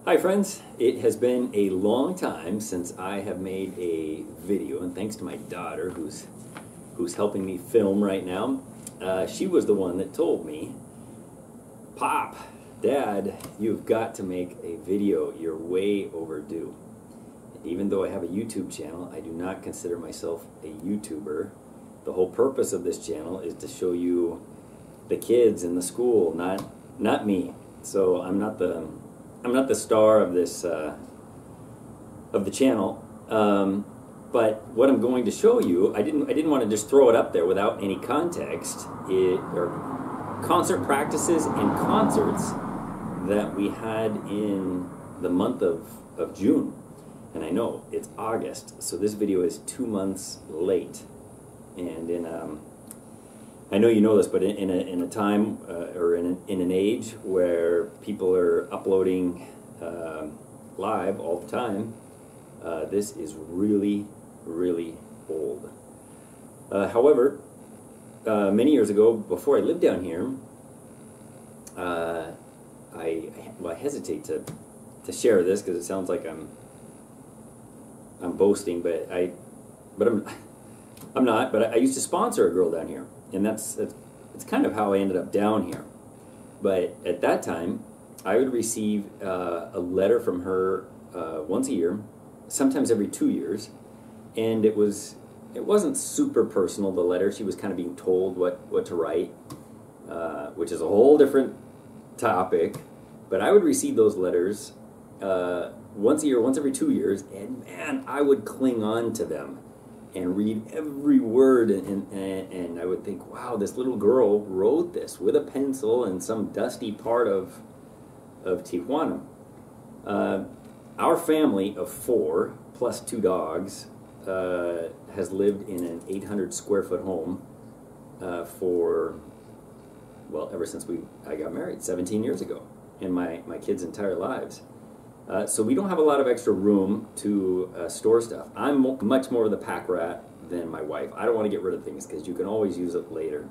Hi friends, it has been a long time since I have made a video, and thanks to my daughter who's helping me film right now. She was the one that told me, "Pop, Dad, you've got to make a video. You're way overdue." Even though I have a YouTube channel, I do not consider myself a YouTuber. The whole purpose of this channel is to show you the kids in the school, not me. So I'm not the star of this of the channel. But what I'm going to show you, I didn't want to just throw it up there without any context. Are concert practices and concerts that we had in the month of June. And I know it's August, so this video is 2 months late. And I know you know this, but in a time or in an age where people are uploading live all the time, this is really, really old. However, many years ago, before I lived down here, I hesitate to share this because it sounds like I'm boasting, but I'm not. But I used to sponsor a girl down here, and it's kind of how I ended up down here. But at that time, I would receive a letter from her once a year, sometimes every 2 years, and it wasn't super personal. The letter, she was kind of being told what to write, which is a whole different topic. But I would receive those letters once a year, once every 2 years, and man, I would cling on to them and read every word, and I would think, wow, this little girl wrote this with a pencil in some dusty part of Tijuana. Our family of 4 plus 2 dogs has lived in an 800 square foot home for, well, ever since I got married 17 years ago, in my kids' entire lives. So we don't have a lot of extra room to store stuff. I'm much more of the pack rat than my wife. I don't want to get rid of things because you can always use it later.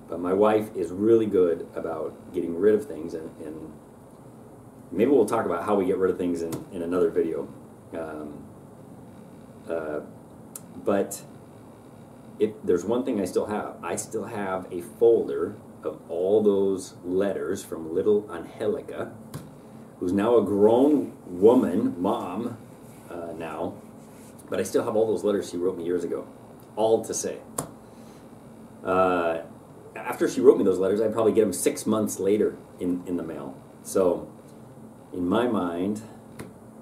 But my wife is really good about getting rid of things, and maybe we'll talk about how we get rid of things in another video. But there's one thing I still have. I still have a folder of all those letters from little Angelica, who's now a grown woman, mom now, but I still have all those letters she wrote me years ago, all to say. After she wrote me those letters, I'd probably get them 6 months later in the mail. So, in my mind,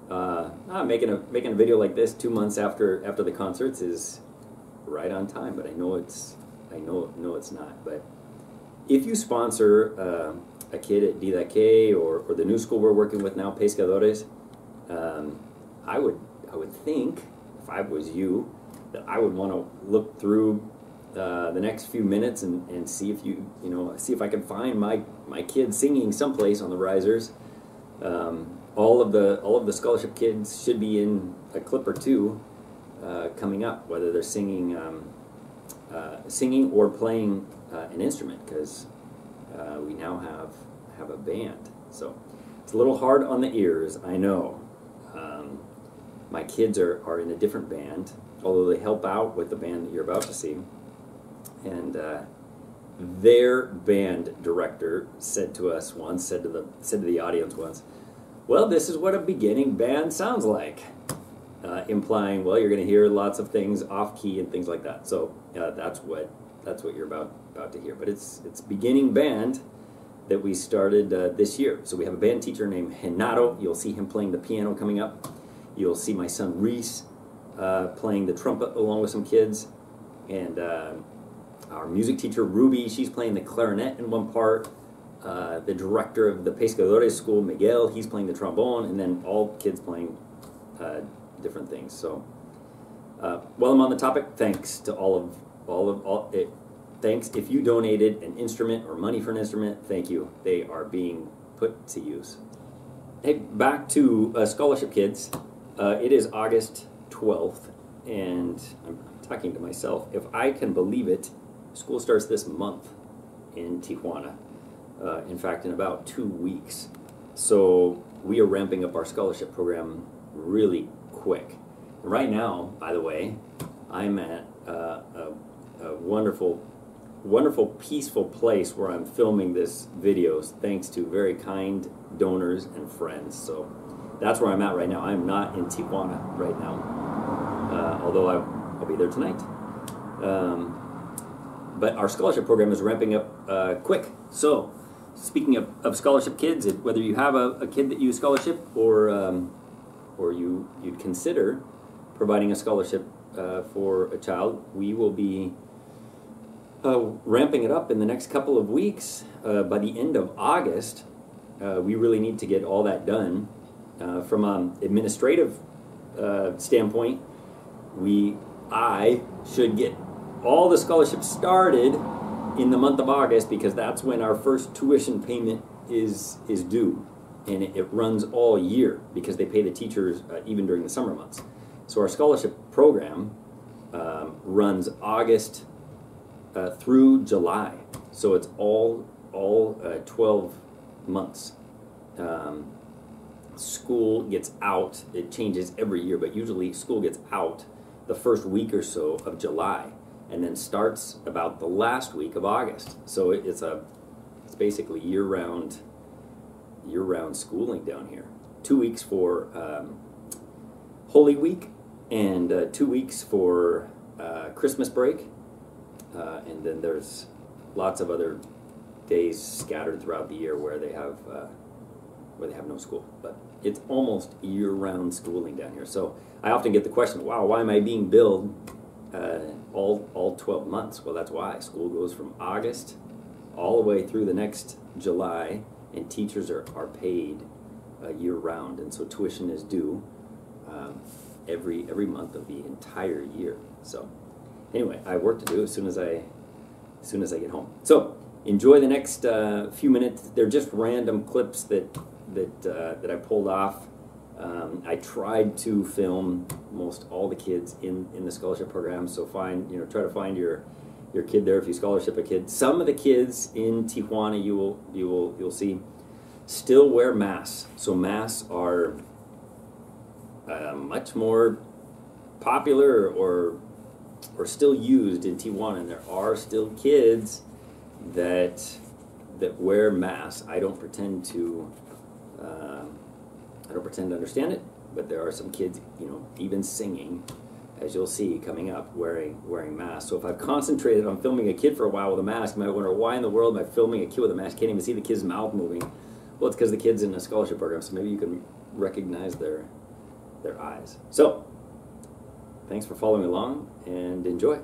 making a video like this 2 months after the concerts is right on time. But I know it's not. But if you sponsor a kid at Didaque or the new school we're working with now, Pescadores, I would think, if I was you, that I would want to look through the next few minutes and see if see if I can find my kid singing someplace on the risers. All of the scholarship kids should be in a clip or two coming up, whether they're singing or playing an instrument, because we now have a band. So it's a little hard on the ears, I know. My kids are in a different band, although they help out with the band that you're about to see. And their band director said to the audience once, "Well, this is what a beginning band sounds like," implying, well, you're going to hear lots of things off key and things like that. So that's what you're about to hear. But it's beginning band that we started this year. So we have a band teacher named Renato. You'll see him playing the piano coming up. You'll see my son Reese playing the trumpet along with some kids, and our music teacher Ruby, she's playing the clarinet in one part. The director of the Pescadores school, Miguel, he's playing the trombone, and then all kids playing different things. So while I'm on the topic, thanks to all of thanks if you donated an instrument or money for an instrument. Thank you. They are being put to use. Hey, back to scholarship kids. It is August 12th, and I'm talking to myself. If I can believe it, school starts this month in Tijuana. In fact, in about 2 weeks. So we are ramping up our scholarship program really quick. And right now, by the way, I'm at a wonderful, peaceful place where I'm filming this videos thanks to very kind donors and friends. So that's where I'm at right now. I'm not in Tijuana right now, although I'll be there tonight. But our scholarship program is ramping up quick. So speaking of scholarship kids, whether you have a kid that you scholarship or you'd consider providing a scholarship for a child, we will be ramping it up in the next couple of weeks. By the end of August, we really need to get all that done. From an administrative standpoint, I should get all the scholarships started in the month of August, because that's when our first tuition payment is due, and it runs all year because they pay the teachers even during the summer months. So our scholarship program runs August through July, so it's all 12 months. School gets out, it changes every year, but usually school gets out the first week or so of July, and then starts about the last week of August. So it's basically year-round schooling down here. 2 weeks for Holy Week, and 2 weeks for Christmas break, and then there's lots of other days scattered throughout the year where they have no school. But it's almost year-round schooling down here. So I often get the question, wow, why am I being billed all 12 months? Well, that's why. School goes from August all the way through the next July, and teachers are paid year-round, and so tuition is due every month of the entire year. So anyway, I have work to do as soon as I get home. So enjoy the next few minutes. They're just random clips that I pulled off. I tried to film most all the kids in the scholarship program. So try to find your kid there if you scholarship a kid. Some of the kids in Tijuana you'll see still wear masks. So masks are much more popular or still used in Tijuana, and there are still kids that wear masks. I don't pretend to understand it, but there are some kids, even singing, as you'll see coming up, wearing masks. So if I've concentrated on filming a kid for a while with a mask, you might wonder, why in the world am I filming a kid with a mask? Can't even see the kid's mouth moving. Well, it's because the kid's in a scholarship program, so maybe you can recognize their eyes. So thanks for following along, and enjoy.